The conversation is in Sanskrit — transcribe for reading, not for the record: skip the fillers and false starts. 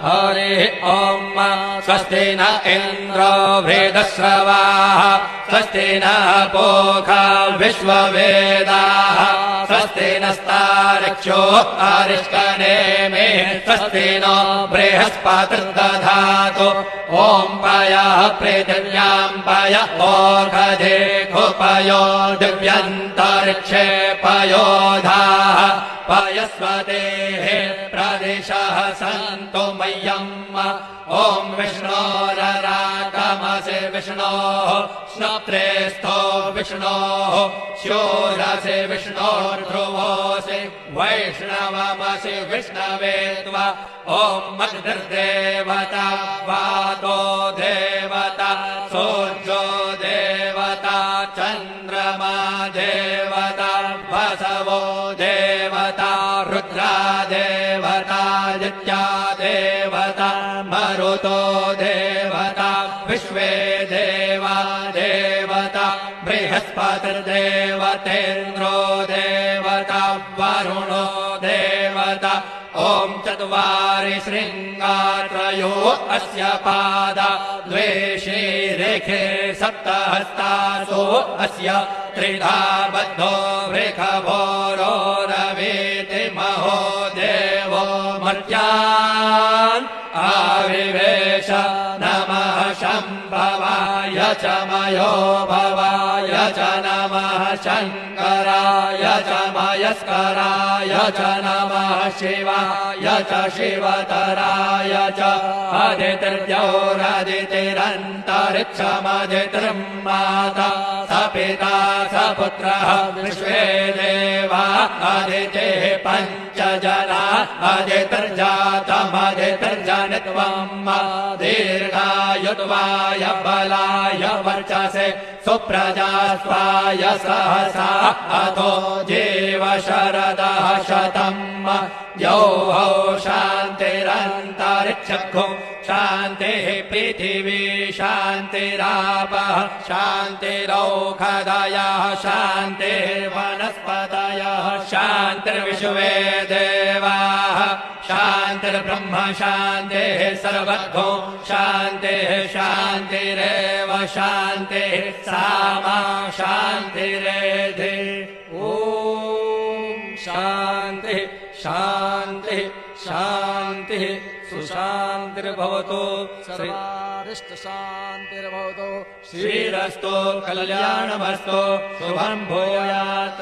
हरिः ॐ स्वस्ति न इन्द्रो वृद्धश्रवाः स्वस्ति न पूषा विश्ववेदाः स्वस्ति नस्तार्क्ष्यो अरिष्टनेमिः स्वस्ति नो बृहस्पतिर्दधातु ॐ पयः पृथिव्यां पय ओषधे खुपयो दिव्यन्तरिक्षे पयोधाः पयस्वतेः प्रदिशः सन्तु मह्यम् ॐ विष्णोररागमसि विष्णोः स्नप्रेस्थो विष्णोः शूरसि विष्णोर्ध्रुवोऽसि वैष्णवमसि विष्णवे त्वा ॐ अग्निर्देवता वातो देवता सूर्यो देवता चन्द्रमा देवता वसवो देवता रुद्रा देवता नित्या देवता मरुतो देवता विश्वे देवा देवता बृहस्पतिर्देवतेन्द्रो देवता वरुणो देवता ॐ चत्वारि शृङ्गात्रयो अस्य पादा द्वे शीरेखे सप्तहस्तासो अस्य त्रिधा बद्धो वृषभोरोरवीति महो देवो मर्त्यान् आविवेश नमः शम्भवाय च मयो भवाय च नमः शङ्कराय च मयस्कराय च नमः शिवाय च शिवतराय च अदितिर्द्यौरदितिरन्तरिक्षमदितिर्माता स पिता स पुत्रः विश्वे देवा अदितिः पञ्च जना अदितिर्जातमदितिर्जनित्वम् दीर्घायुत्वाय बलाय वर्चसे सुप्रजास्वाय सहसा अतो जीव शरदः शतम् यौः शान्तिरन्तरिक्षो शान्तिः पृथिवी शान्तिरापः शान्तिरौषधयः शान्तिर्वनस्पतयः शान्तिर्विश्वे देवाः शान्तिर्ब्रह्म शान्तिः सर्वतो शान्तिः शान्तिरेव शान्तिः सामा शान्तिरेधि ॐ शान्तिः शान्तिः शान्तिः सुशान्तिर्भवतु सर्वारिष्टशान्तिर्भवतु श्रीरस्तु कल्याणमस्तु शुभं भूयात्।